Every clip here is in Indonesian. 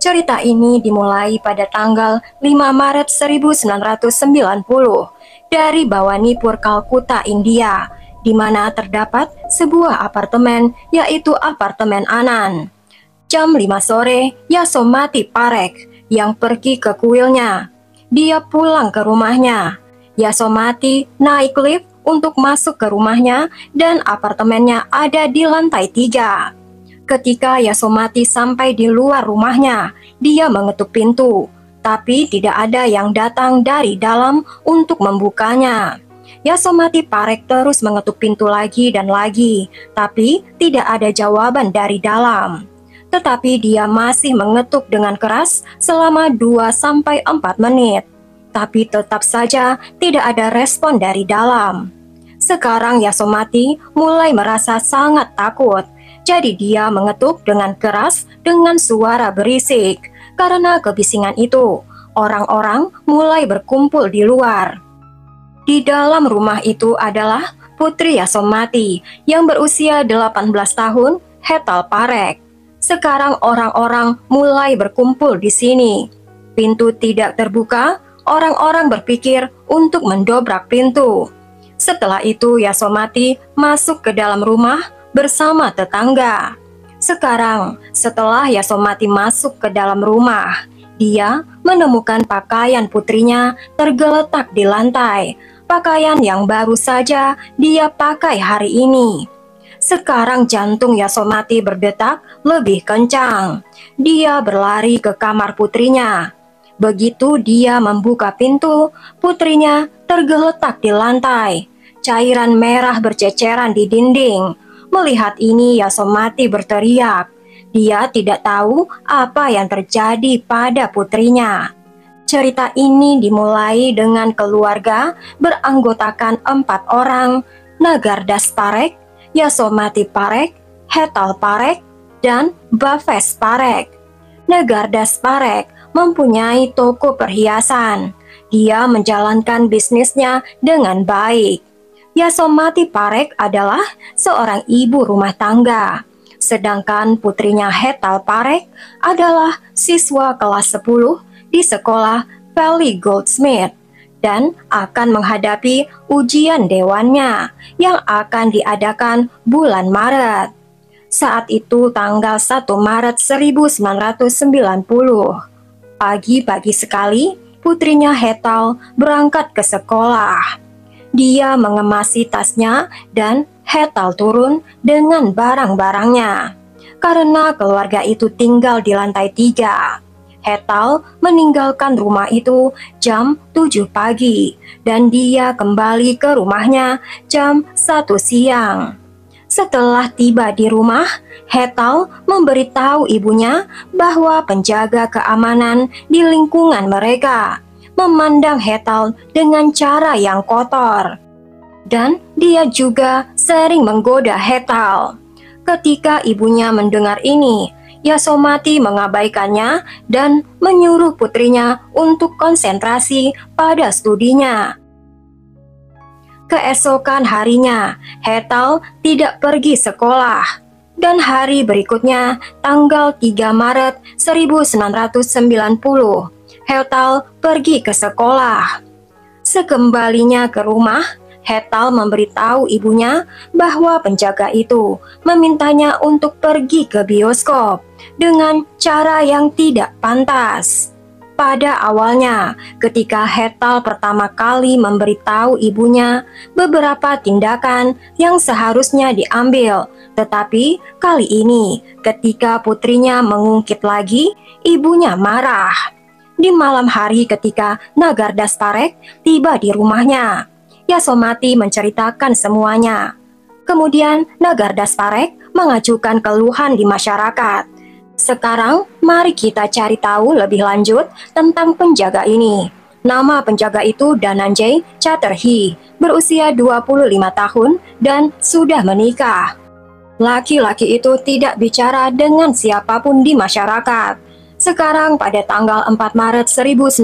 Cerita ini dimulai pada tanggal 5 Maret 1990 dari Bhawanipur, Kalkuta, India, di mana terdapat sebuah apartemen, yaitu apartemen Anand. Jam 5 sore, Yasomati Parekh yang pergi ke kuilnya. Dia pulang ke rumahnya. Yasomati naik lift untuk masuk ke rumahnya dan apartemennya ada di lantai 3. Ketika Yasomati sampai di luar rumahnya, dia mengetuk pintu, tapi tidak ada yang datang dari dalam untuk membukanya. Yasomati Parekh terus mengetuk pintu lagi dan lagi, tapi tidak ada jawaban dari dalam. Tetapi dia masih mengetuk dengan keras selama 2-4 menit, tapi tetap saja tidak ada respon dari dalam. Sekarang Yasomati mulai merasa sangat takut. Jadi dia mengetuk dengan keras dengan suara berisik. Karena kebisingan itu, orang-orang mulai berkumpul di luar. Di dalam rumah itu adalah putri Yasomati yang berusia 18 tahun, Hetal Parekh. Sekarang orang-orang mulai berkumpul di sini. Pintu tidak terbuka, orang-orang berpikir untuk mendobrak pintu. Setelah itu Yasomati masuk ke dalam rumah bersama tetangga. Sekarang, setelah Yasomati masuk ke dalam rumah, dia menemukan pakaian putrinya tergeletak di lantai. Pakaian yang baru saja dia pakai hari ini. Sekarang jantung Yasomati berdetak lebih kencang. Dia berlari ke kamar putrinya. Begitu dia membuka pintu, putrinya tergeletak di lantai. Cairan merah berceceran di dinding. Melihat ini, Yasomati berteriak. Dia tidak tahu apa yang terjadi pada putrinya. Cerita ini dimulai dengan keluarga beranggotakan 4 orang, Nagardas Parekh, Yasomati Parekh, Hetal Parekh, dan Bhavesh Parekh. Nagardas Parekh mempunyai toko perhiasan. Dia menjalankan bisnisnya dengan baik. Yasomati Parekh adalah seorang ibu rumah tangga, sedangkan putrinya Hetal Parekh adalah siswa kelas 10 di sekolah Valley Goldsmith dan akan menghadapi ujian dewannya yang akan diadakan bulan Maret. Saat itu tanggal 1 Maret 1990, pagi-pagi sekali putrinya Hetal berangkat ke sekolah. Dia mengemasi tasnya dan Hetal turun dengan barang-barangnya. Karena keluarga itu tinggal di lantai 3, Hetal meninggalkan rumah itu jam 7 pagi dan dia kembali ke rumahnya jam 1 siang. Setelah tiba di rumah, Hetal memberitahu ibunya bahwa penjaga keamanan di lingkungan mereka memandang Hetal dengan cara yang kotor. Dan dia juga sering menggoda Hetal. Ketika ibunya mendengar ini, Yasomati mengabaikannya dan menyuruh putrinya untuk konsentrasi pada studinya. Keesokan harinya, Hetal tidak pergi sekolah. Dan hari berikutnya, tanggal 3 Maret 1990, Hetal pergi ke sekolah. Sekembalinya ke rumah, Hetal memberitahu ibunya bahwa penjaga itu memintanya untuk pergi ke bioskop dengan cara yang tidak pantas. Pada awalnya, ketika Hetal pertama kali memberitahu ibunya beberapa tindakan yang seharusnya diambil, tetapi kali ini ketika putrinya mengungkit lagi, ibunya marah. Di malam hari ketika Nagardas Parekh tiba di rumahnya, Yasomati menceritakan semuanya. Kemudian Nagardas Parekh mengajukan keluhan di masyarakat. Sekarang mari kita cari tahu lebih lanjut tentang penjaga ini. Nama penjaga itu Dhananjay Chatterjee, berusia 25 tahun dan sudah menikah. Laki-laki itu tidak bicara dengan siapapun di masyarakat. Sekarang pada tanggal 4 Maret 1990,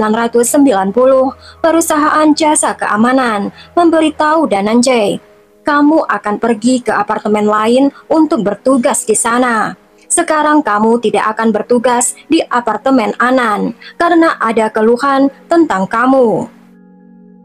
perusahaan jasa keamanan memberitahu Dhananjay, kamu akan pergi ke apartemen lain untuk bertugas di sana. Sekarang kamu tidak akan bertugas di apartemen Anan karena ada keluhan tentang kamu.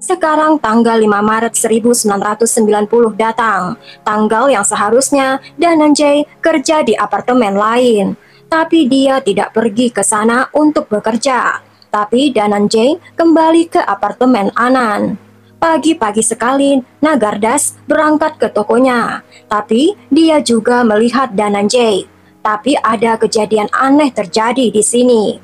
Sekarang tanggal 5 Maret 1990 datang, tanggal yang seharusnya Dhananjay kerja di apartemen lain. Tapi dia tidak pergi ke sana untuk bekerja. Tapi Dhananjay kembali ke apartemen Anan. Pagi-pagi sekali, Nagardas berangkat ke tokonya. Tapi dia juga melihat Dhananjay. Tapi ada kejadian aneh terjadi di sini.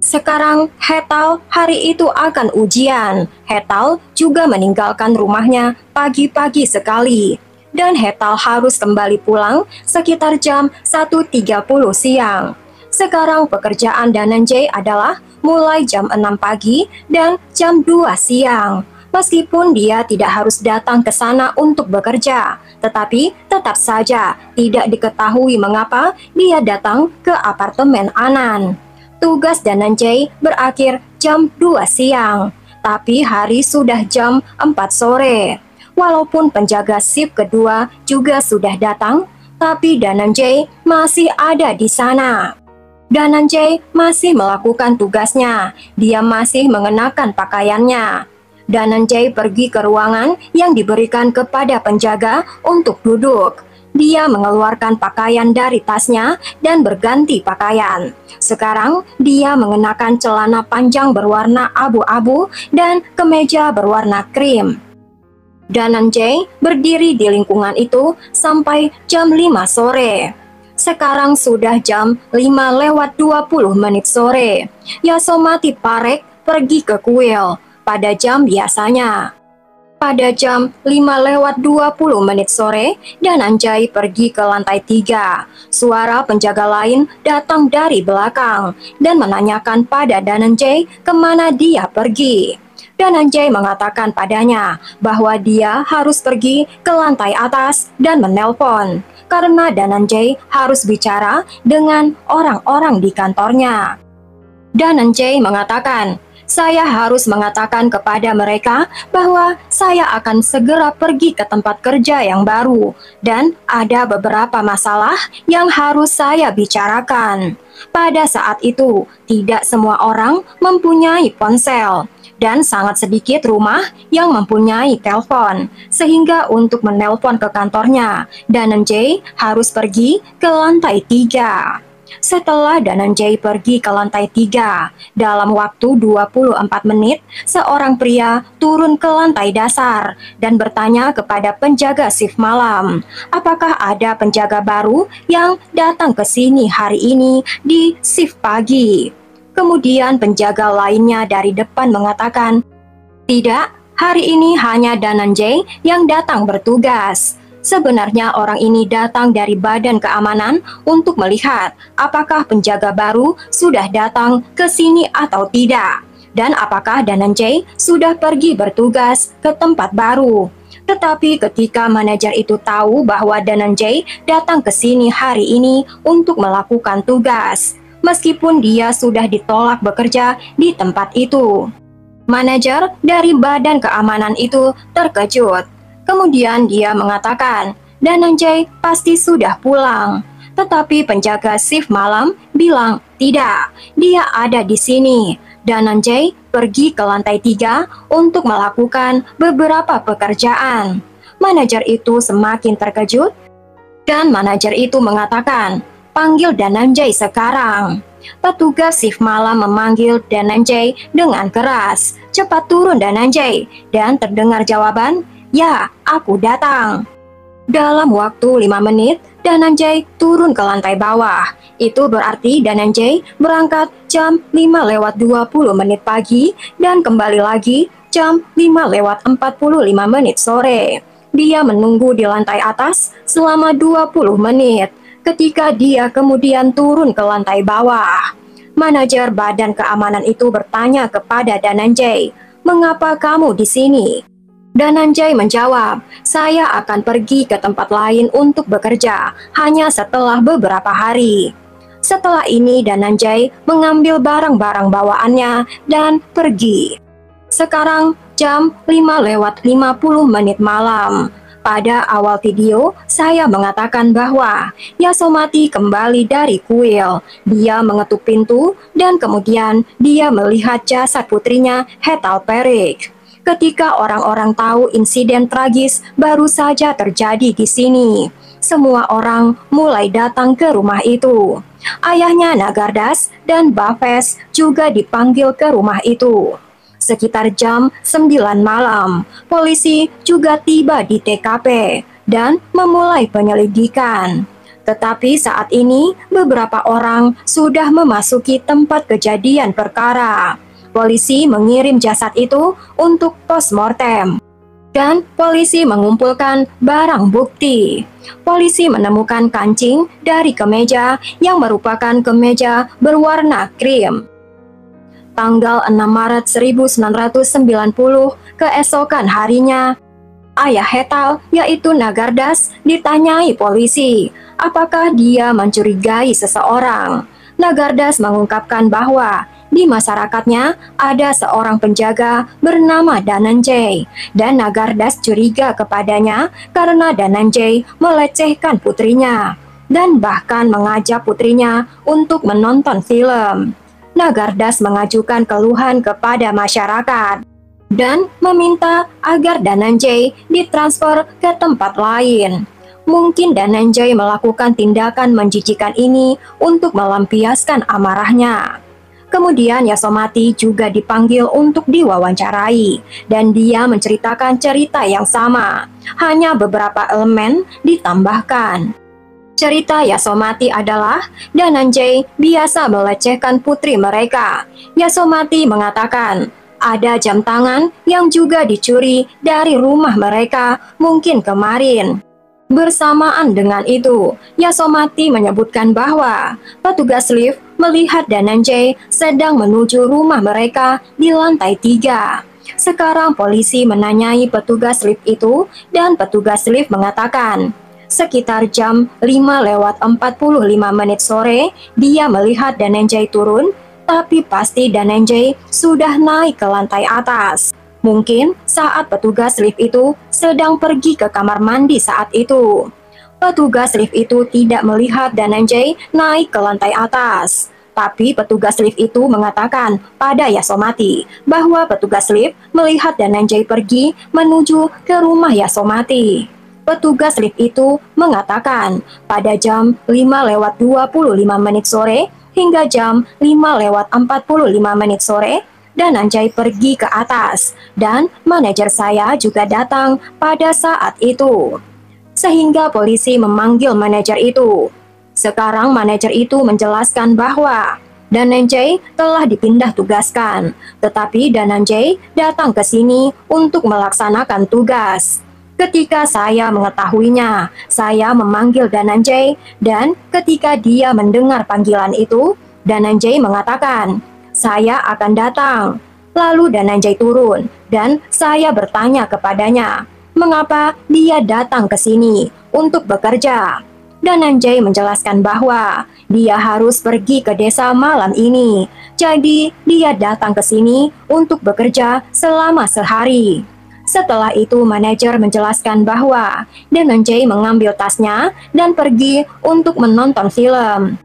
Sekarang Hetal hari itu akan ujian. Hetal juga meninggalkan rumahnya pagi-pagi sekali. Dan Hetal harus kembali pulang sekitar jam 1.30 siang. Sekarang pekerjaan Dhananjay adalah mulai jam 6 pagi dan jam 2 siang. Meskipun dia tidak harus datang ke sana untuk bekerja, tetapi tetap saja tidak diketahui mengapa dia datang ke apartemen Anan. Tugas Dhananjay berakhir jam 2 siang, tapi hari sudah jam 4 sore. Walaupun penjaga shift kedua juga sudah datang, tapi Dhananjay masih ada di sana. Dhananjay masih melakukan tugasnya, dia masih mengenakan pakaiannya. Dhananjay pergi ke ruangan yang diberikan kepada penjaga untuk duduk. Dia mengeluarkan pakaian dari tasnya dan berganti pakaian. Sekarang dia mengenakan celana panjang berwarna abu-abu dan kemeja berwarna krim. Dhananjay berdiri di lingkungan itu sampai jam 5 sore. Sekarang sudah jam 5:20 sore. Yasomati Parek pergi ke kuil pada jam biasanya. Pada jam 5:20 sore, Dhananjay pergi ke lantai 3. Suara penjaga lain datang dari belakang dan menanyakan pada Dhananjay kemana dia pergi. Dhananjay mengatakan padanya bahwa dia harus pergi ke lantai atas dan menelpon, karena Dhananjay harus bicara dengan orang-orang di kantornya. Dhananjay mengatakan, "Saya harus mengatakan kepada mereka bahwa saya akan segera pergi ke tempat kerja yang baru dan ada beberapa masalah yang harus saya bicarakan." Pada saat itu, tidak semua orang mempunyai ponsel dan sangat sedikit rumah yang mempunyai telepon, sehingga untuk menelpon ke kantornya, Dhananjay harus pergi ke lantai 3. Setelah Dhananjay pergi ke lantai 3, dalam waktu 24 menit, seorang pria turun ke lantai dasar dan bertanya kepada penjaga shift malam, apakah ada penjaga baru yang datang ke sini hari ini di shift pagi. Kemudian penjaga lainnya dari depan mengatakan, "Tidak, hari ini hanya Dhananjay yang datang bertugas." Sebenarnya orang ini datang dari Badan Keamanan untuk melihat apakah penjaga baru sudah datang ke sini atau tidak, dan apakah Dhananjay sudah pergi bertugas ke tempat baru. Tetapi ketika manajer itu tahu bahwa Dhananjay datang ke sini hari ini untuk melakukan tugas, meskipun dia sudah ditolak bekerja di tempat itu, manajer dari Badan Keamanan itu terkejut. Kemudian dia mengatakan, Dhananjay pasti sudah pulang. Tetapi penjaga shift malam bilang, tidak, dia ada di sini. Dhananjay pergi ke lantai 3 untuk melakukan beberapa pekerjaan. Manajer itu semakin terkejut dan manajer itu mengatakan, panggil Dhananjay sekarang. Petugas shift malam memanggil Dhananjay dengan keras. Cepat turun Dhananjay, dan terdengar jawaban, ya, aku datang. Dalam waktu 5 menit, Dhananjay turun ke lantai bawah. Itu berarti Dhananjay berangkat jam 5:20 pagi dan kembali lagi jam 5:45 sore. Dia menunggu di lantai atas selama 20 menit. Ketika dia kemudian turun ke lantai bawah, manajer Badan Keamanan itu bertanya kepada Dhananjay, "Mengapa kamu di sini?" Dhananjay menjawab, "Saya akan pergi ke tempat lain untuk bekerja hanya setelah beberapa hari." Setelah ini Dhananjay mengambil barang-barang bawaannya dan pergi. Sekarang jam 5:50 malam. Pada awal video, saya mengatakan bahwa Yasomati kembali dari kuil. Dia mengetuk pintu dan kemudian dia melihat jasad putrinya, Hetal Perik. Ketika orang-orang tahu insiden tragis baru saja terjadi di sini, semua orang mulai datang ke rumah itu. Ayahnya Nagardas dan Bafes juga dipanggil ke rumah itu. Sekitar jam 9 malam, polisi juga tiba di TKP dan memulai penyelidikan. Tetapi saat ini, beberapa orang sudah memasuki tempat kejadian perkara. Polisi mengirim jasad itu untuk postmortem. Dan polisi mengumpulkan barang bukti. Polisi menemukan kancing dari kemeja yang merupakan kemeja berwarna krim. Tanggal 6 Maret 1990, keesokan harinya, ayah Hetal, yaitu Nagardas, ditanyai polisi, apakah dia mencurigai seseorang. Nagardas mengungkapkan bahwa di masyarakatnya ada seorang penjaga bernama Dananjay, dan Nagardas curiga kepadanya karena Dananjay melecehkan putrinya, dan bahkan mengajak putrinya untuk menonton film. Nagardas mengajukan keluhan kepada masyarakat dan meminta agar Dananjay ditransfer ke tempat lain. Mungkin Dananjay melakukan tindakan menjijikan ini untuk melampiaskan amarahnya. Kemudian Yasomati juga dipanggil untuk diwawancarai, dan dia menceritakan cerita yang sama, hanya beberapa elemen ditambahkan. Cerita Yasomati adalah Dananjay biasa melecehkan putri mereka. Yasomati mengatakan ada jam tangan yang juga dicuri dari rumah mereka mungkin kemarin. Bersamaan dengan itu, Yasomati menyebutkan bahwa petugas lift melihat Dananjay sedang menuju rumah mereka di lantai 3. Sekarang polisi menanyai petugas lift itu dan petugas lift mengatakan, sekitar jam 5:45 sore, dia melihat Dananjay turun, tapi pasti Dananjay sudah naik ke lantai atas. Mungkin saat petugas lift itu sedang pergi ke kamar mandi saat itu. Petugas lift itu tidak melihat Dananjay naik ke lantai atas. Tapi petugas lift itu mengatakan pada Yasomati bahwa petugas lift melihat Dananjay pergi menuju ke rumah Yasomati. Petugas lift itu mengatakan pada jam 5:25 sore hingga jam 5:45 sore, Dananjay pergi ke atas dan manajer saya juga datang pada saat itu. Sehingga polisi memanggil manajer itu. Sekarang manajer itu menjelaskan bahwa Dananjay telah dipindah tugaskan, tetapi Dananjay datang ke sini untuk melaksanakan tugas. Ketika saya mengetahuinya, saya memanggil Dananjay, dan ketika dia mendengar panggilan itu, Dananjay mengatakan, "Saya akan datang." Lalu Dananjay turun, dan saya bertanya kepadanya, mengapa dia datang ke sini untuk bekerja. Dananjay menjelaskan bahwa dia harus pergi ke desa malam ini, jadi dia datang ke sini untuk bekerja selama sehari. Setelah itu manajer menjelaskan bahwa Dananjay mengambil tasnya dan pergi untuk menonton film.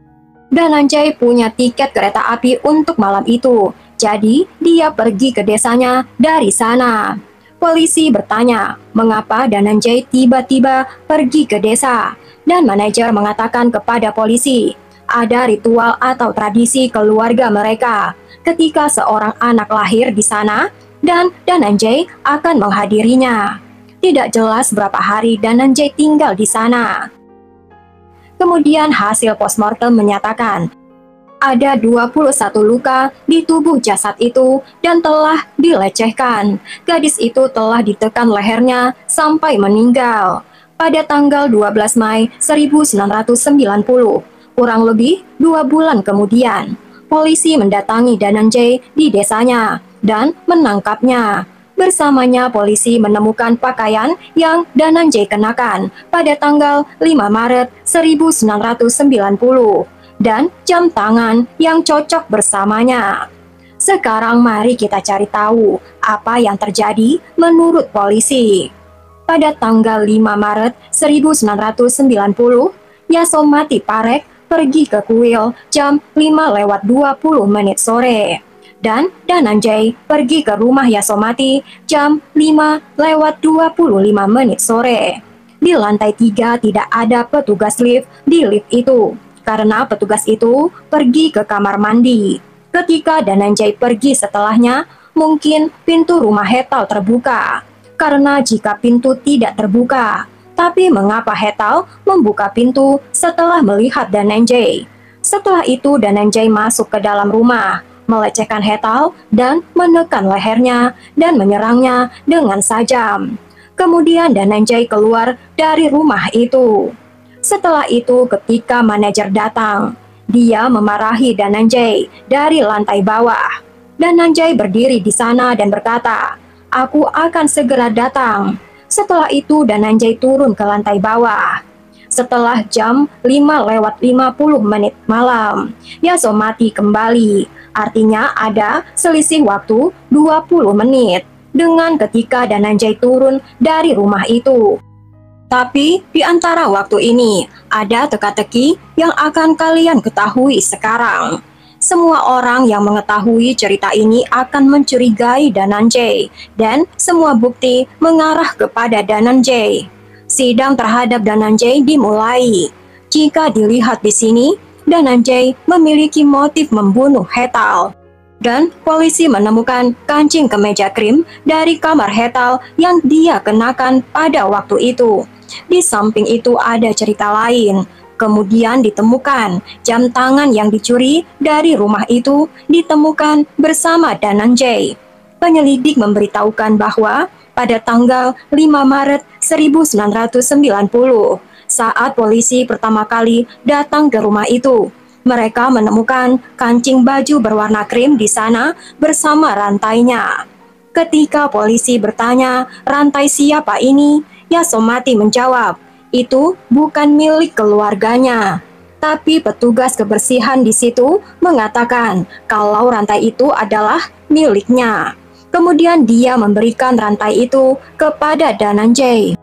Dananjay punya tiket kereta api untuk malam itu, jadi dia pergi ke desanya dari sana. Polisi bertanya, mengapa Dananjay tiba-tiba pergi ke desa? Dan manajer mengatakan kepada polisi, ada ritual atau tradisi keluarga mereka. Ketika seorang anak lahir di sana, dan Dananjay akan menghadirinya. Tidak jelas berapa hari Dananjay tinggal di sana. Kemudian hasil postmortem menyatakan ada 21 luka di tubuh jasad itu dan telah dilecehkan. Gadis itu telah ditekan lehernya sampai meninggal. Pada tanggal 12 Mei 1990, kurang lebih 2 bulan kemudian, polisi mendatangi Dananjay di desanya dan menangkapnya. Bersamanya polisi menemukan pakaian yang Dananjay kenakan pada tanggal 5 Maret 1990 dan jam tangan yang cocok bersamanya. Sekarang mari kita cari tahu apa yang terjadi menurut polisi. Pada tanggal 5 Maret 1990, Yasomati Parek pergi ke kuil jam 5:20 sore. Dan Dananjay pergi ke rumah Yasomati jam 5:25 sore. Di lantai 3 tidak ada petugas lift di lift itu, karena petugas itu pergi ke kamar mandi. Ketika Dananjay pergi setelahnya, mungkin pintu rumah Hetal terbuka. Karena jika pintu tidak terbuka, tapi mengapa Hetal membuka pintu setelah melihat Dananjay? Setelah itu Dananjay masuk ke dalam rumah, melecehkan Hetal dan menekan lehernya dan menyerangnya dengan sajam. Kemudian Dananjay keluar dari rumah itu. Setelah itu ketika manajer datang, dia memarahi Dananjay dari lantai bawah. Dananjay berdiri di sana dan berkata, "Aku akan segera datang." Setelah itu Dananjay turun ke lantai bawah. Setelah jam 5:50 malam, Yasomati kembali. Artinya ada selisih waktu 20 menit dengan ketika Dananjay turun dari rumah itu. Tapi di antara waktu ini ada teka-teki yang akan kalian ketahui sekarang. Semua orang yang mengetahui cerita ini akan mencurigai Dananjay, dan semua bukti mengarah kepada Dananjay. Sidang terhadap Dananjay dimulai. Jika dilihat di sini, Dananjay memiliki motif membunuh Hetal. Dan polisi menemukan kancing kemeja krim dari kamar Hetal yang dia kenakan pada waktu itu. Di samping itu ada cerita lain. Kemudian ditemukan jam tangan yang dicuri dari rumah itu ditemukan bersama Dananjay. Penyelidik memberitahukan bahwa pada tanggal 5 Maret 1990, saat polisi pertama kali datang ke rumah itu, mereka menemukan kancing baju berwarna krim di sana bersama rantainya. Ketika polisi bertanya, "Rantai siapa ini?" Yasomati menjawab, "Itu bukan milik keluarganya." Tapi petugas kebersihan di situ mengatakan kalau rantai itu adalah miliknya. Kemudian dia memberikan rantai itu kepada Dananjay.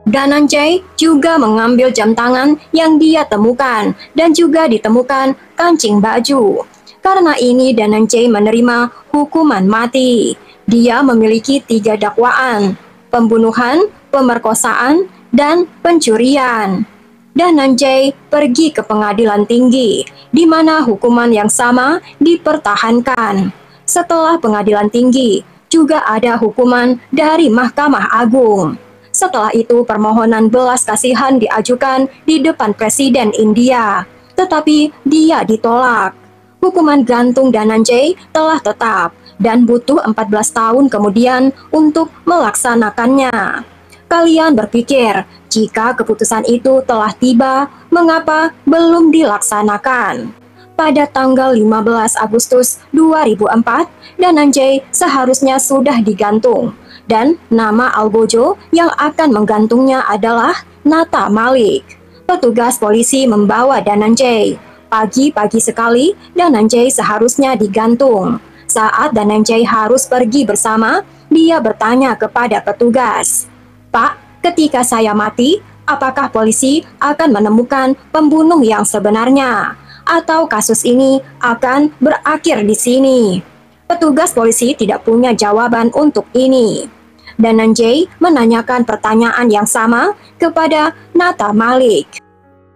Dananjay juga mengambil jam tangan yang dia temukan dan juga ditemukan kancing baju. Karena ini Dananjay menerima hukuman mati. Dia memiliki 3 dakwaan: pembunuhan, pemerkosaan, dan pencurian. Dananjay pergi ke pengadilan tinggi, di mana hukuman yang sama dipertahankan. Setelah pengadilan tinggi, juga ada hukuman dari Mahkamah Agung. Setelah itu permohonan belas kasihan diajukan di depan Presiden India, tetapi dia ditolak. Hukuman gantung Dananjay telah tetap dan butuh 14 tahun kemudian untuk melaksanakannya. Kalian berpikir, jika keputusan itu telah tiba, mengapa belum dilaksanakan? Pada tanggal 15 Agustus 2004, Dananjay seharusnya sudah digantung, dan nama Algojo yang akan menggantungnya adalah Nata Malik. Petugas polisi membawa Dananjay. Pagi-pagi sekali, Dananjay seharusnya digantung. Saat Dananjay harus pergi bersama, dia bertanya kepada petugas, "Pak, ketika saya mati, apakah polisi akan menemukan pembunuh yang sebenarnya? Atau kasus ini akan berakhir di sini?" Petugas polisi tidak punya jawaban untuk ini. Dananjay menanyakan pertanyaan yang sama kepada Nata Malik.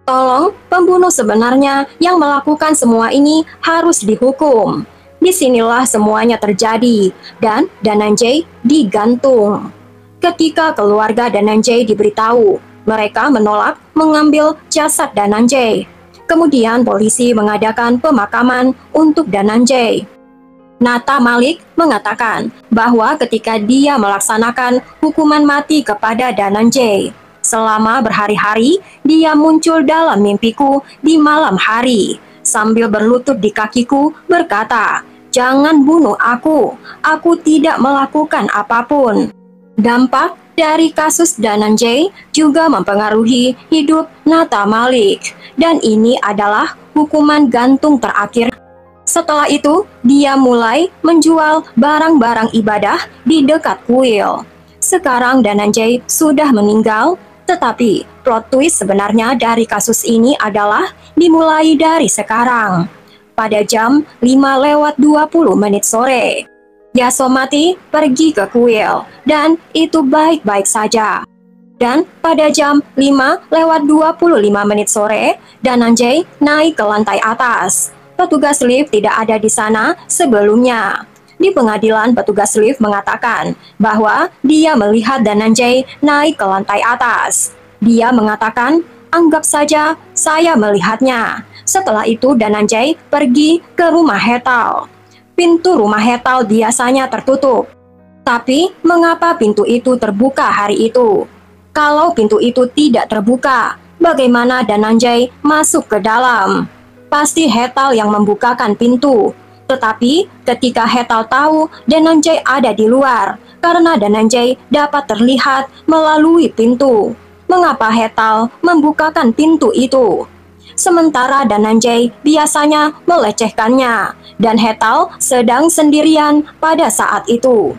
"Tolong, pembunuh sebenarnya yang melakukan semua ini harus dihukum." Disinilah semuanya terjadi, dan Dananjay digantung. Ketika keluarga Dananjay diberitahu, mereka menolak mengambil jasad Dananjay. Kemudian polisi mengadakan pemakaman untuk Dananjay. Nata Malik mengatakan bahwa ketika dia melaksanakan hukuman mati kepada Dananjay, selama berhari-hari dia muncul dalam mimpiku di malam hari, sambil berlutut di kakiku berkata, "Jangan bunuh aku tidak melakukan apapun." Dampak dari kasus Dananjay juga mempengaruhi hidup Nata Malik, dan ini adalah hukuman gantung terakhir. Setelah itu, dia mulai menjual barang-barang ibadah di dekat kuil. Sekarang Dhananjay sudah meninggal, tetapi plot twist sebenarnya dari kasus ini adalah dimulai dari sekarang. Pada jam 5:20 sore, Yasomati pergi ke kuil dan itu baik-baik saja. Dan pada jam 5:25 sore, Dhananjay naik ke lantai atas. Petugas lift tidak ada di sana sebelumnya. Di pengadilan, petugas lift mengatakan bahwa dia melihat Dhananjay naik ke lantai atas. Dia mengatakan, anggap saja saya melihatnya. Setelah itu Dhananjay pergi ke rumah Hetal. Pintu rumah Hetal biasanya tertutup. Tapi mengapa pintu itu terbuka hari itu? Kalau pintu itu tidak terbuka, bagaimana Dhananjay masuk ke dalam? Pasti Hetal yang membukakan pintu. Tetapi ketika Hetal tahu Dhananjay ada di luar, karena Dhananjay dapat terlihat melalui pintu. Mengapa Hetal membukakan pintu itu? Sementara Dhananjay biasanya melecehkannya, dan Hetal sedang sendirian pada saat itu.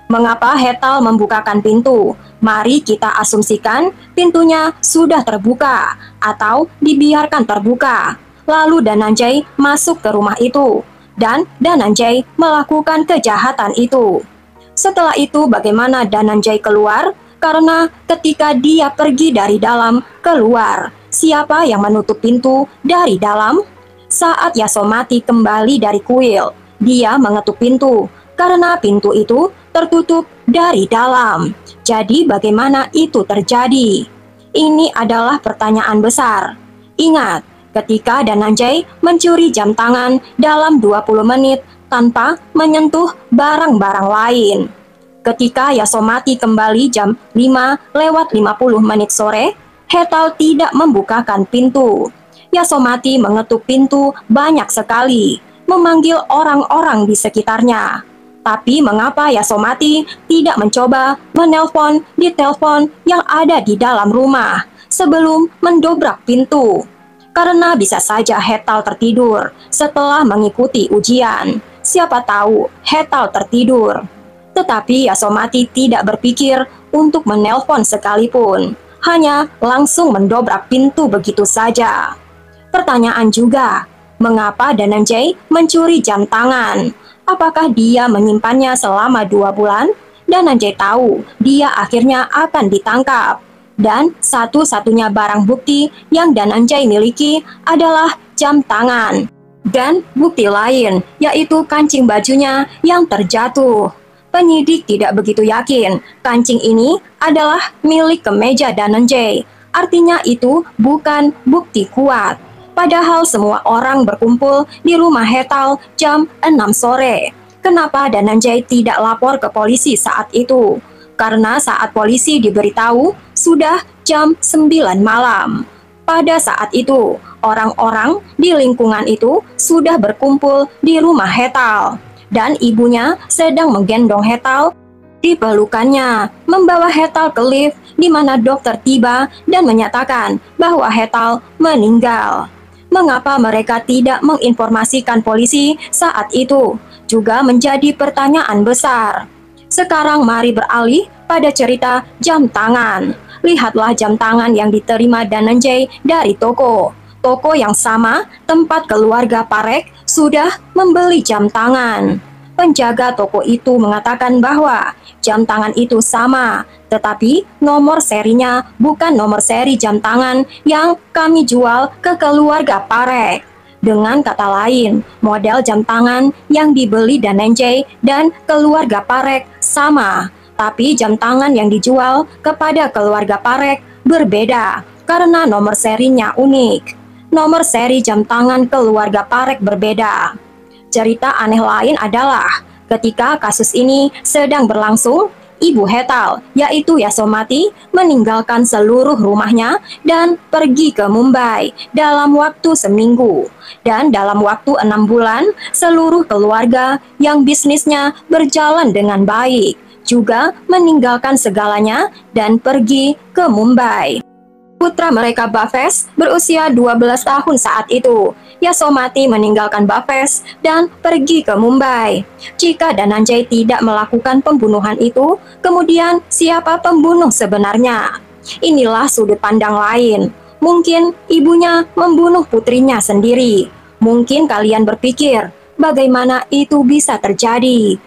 Mengapa Hetal membukakan pintu? Mari kita asumsikan pintunya sudah terbuka atau dibiarkan terbuka. Lalu Dhananjay masuk ke rumah itu, dan Dhananjay melakukan kejahatan itu. Setelah itu bagaimana Dhananjay keluar? Karena ketika dia pergi dari dalam keluar, siapa yang menutup pintu dari dalam? Saat Yasomati kembali dari kuil, dia mengetuk pintu karena pintu itu tertutup dari dalam. Jadi bagaimana itu terjadi? Ini adalah pertanyaan besar. Ingat, ketika Dhananjay mencuri jam tangan dalam 20 menit tanpa menyentuh barang-barang lain. Ketika Yasomati kembali jam 5:50 sore, Hetal tidak membukakan pintu. Yasomati mengetuk pintu banyak sekali, memanggil orang-orang di sekitarnya. Tapi mengapa Yasomati tidak mencoba menelpon di telepon yang ada di dalam rumah sebelum mendobrak pintu? Karena bisa saja Hetal tertidur setelah mengikuti ujian. Siapa tahu Hetal tertidur. Tetapi Yasomati tidak berpikir untuk menelpon sekalipun. Hanya langsung mendobrak pintu begitu saja. Pertanyaan juga, mengapa Dhananjay mencuri jam tangan? Apakah dia menyimpannya selama 2 bulan? Dhananjay tahu dia akhirnya akan ditangkap. Dan satu-satunya barang bukti yang Dhananjay miliki adalah jam tangan. Dan bukti lain, yaitu kancing bajunya yang terjatuh. Penyidik tidak begitu yakin kancing ini adalah milik kemeja Dhananjay. Artinya itu bukan bukti kuat. Padahal semua orang berkumpul di rumah Hetal jam 6 sore. Kenapa Dhananjay tidak lapor ke polisi saat itu? Karena saat polisi diberitahu sudah jam 9 malam. Pada saat itu, orang-orang di lingkungan itu sudah berkumpul di rumah Hetal. Dan ibunya sedang menggendong Hetal di pelukannya, membawa Hetal ke lift di mana dokter tiba dan menyatakan bahwa Hetal meninggal. Mengapa mereka tidak menginformasikan polisi saat itu? Juga menjadi pertanyaan besar. Sekarang mari beralih pada cerita jam tangan. Lihatlah jam tangan yang diterima Dhananjay dari toko. Toko yang sama tempat keluarga Parekh sudah membeli jam tangan. Penjaga toko itu mengatakan bahwa jam tangan itu sama, tetapi nomor serinya bukan nomor seri jam tangan yang kami jual ke keluarga Parekh. Dengan kata lain, model jam tangan yang dibeli Dhananjay dan keluarga Parekh sama, tapi jam tangan yang dijual kepada keluarga Parekh berbeda karena nomor serinya unik. Nomor seri jam tangan keluarga Parekh berbeda. Cerita aneh lain adalah ketika kasus ini sedang berlangsung, ibu Hetal, yaitu Yasomati, meninggalkan seluruh rumahnya dan pergi ke Mumbai dalam waktu seminggu. Dan dalam waktu 6 bulan, seluruh keluarga yang bisnisnya berjalan dengan baik juga meninggalkan segalanya dan pergi ke Mumbai. Putra mereka Bhavesh berusia 12 tahun saat itu. Yasomati meninggalkan Bhavesh dan pergi ke Mumbai. Jika Dhananjay tidak melakukan pembunuhan itu, kemudian siapa pembunuh sebenarnya? Inilah sudut pandang lain. Mungkin ibunya membunuh putrinya sendiri. Mungkin kalian berpikir, bagaimana itu bisa terjadi?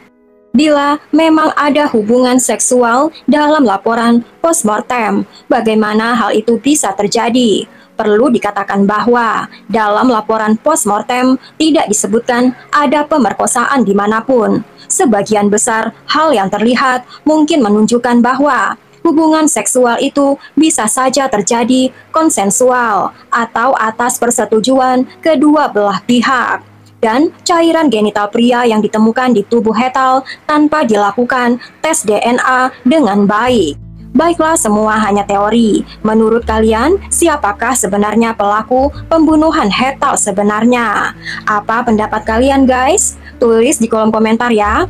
Bila memang ada hubungan seksual dalam laporan postmortem, bagaimana hal itu bisa terjadi? Perlu dikatakan bahwa dalam laporan postmortem tidak disebutkan ada pemerkosaan dimanapun. Sebagian besar hal yang terlihat mungkin menunjukkan bahwa hubungan seksual itu bisa saja terjadi konsensual atau atas persetujuan kedua belah pihak. Dan cairan genital pria yang ditemukan di tubuh Hetal tanpa dilakukan tes DNA dengan baik. Baiklah, semua hanya teori. Menurut kalian, siapakah sebenarnya pelaku pembunuhan Hetal sebenarnya? Apa pendapat kalian, guys? Tulis di kolom komentar ya.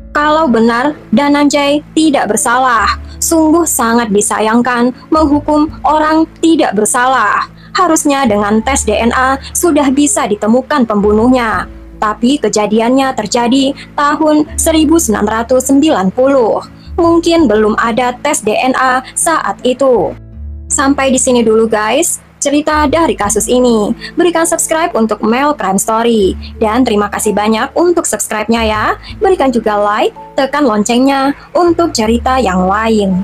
Kalau benar Dhananjay tidak bersalah, sungguh sangat disayangkan menghukum orang tidak bersalah. Harusnya dengan tes DNA sudah bisa ditemukan pembunuhnya. Tapi kejadiannya terjadi tahun 1990. Mungkin belum ada tes DNA saat itu. Sampai di sini dulu guys, cerita dari kasus ini. Berikan subscribe untuk Mel Crime Story. Dan terima kasih banyak untuk subscribe-nya ya. Berikan juga like, tekan loncengnya untuk cerita yang lain.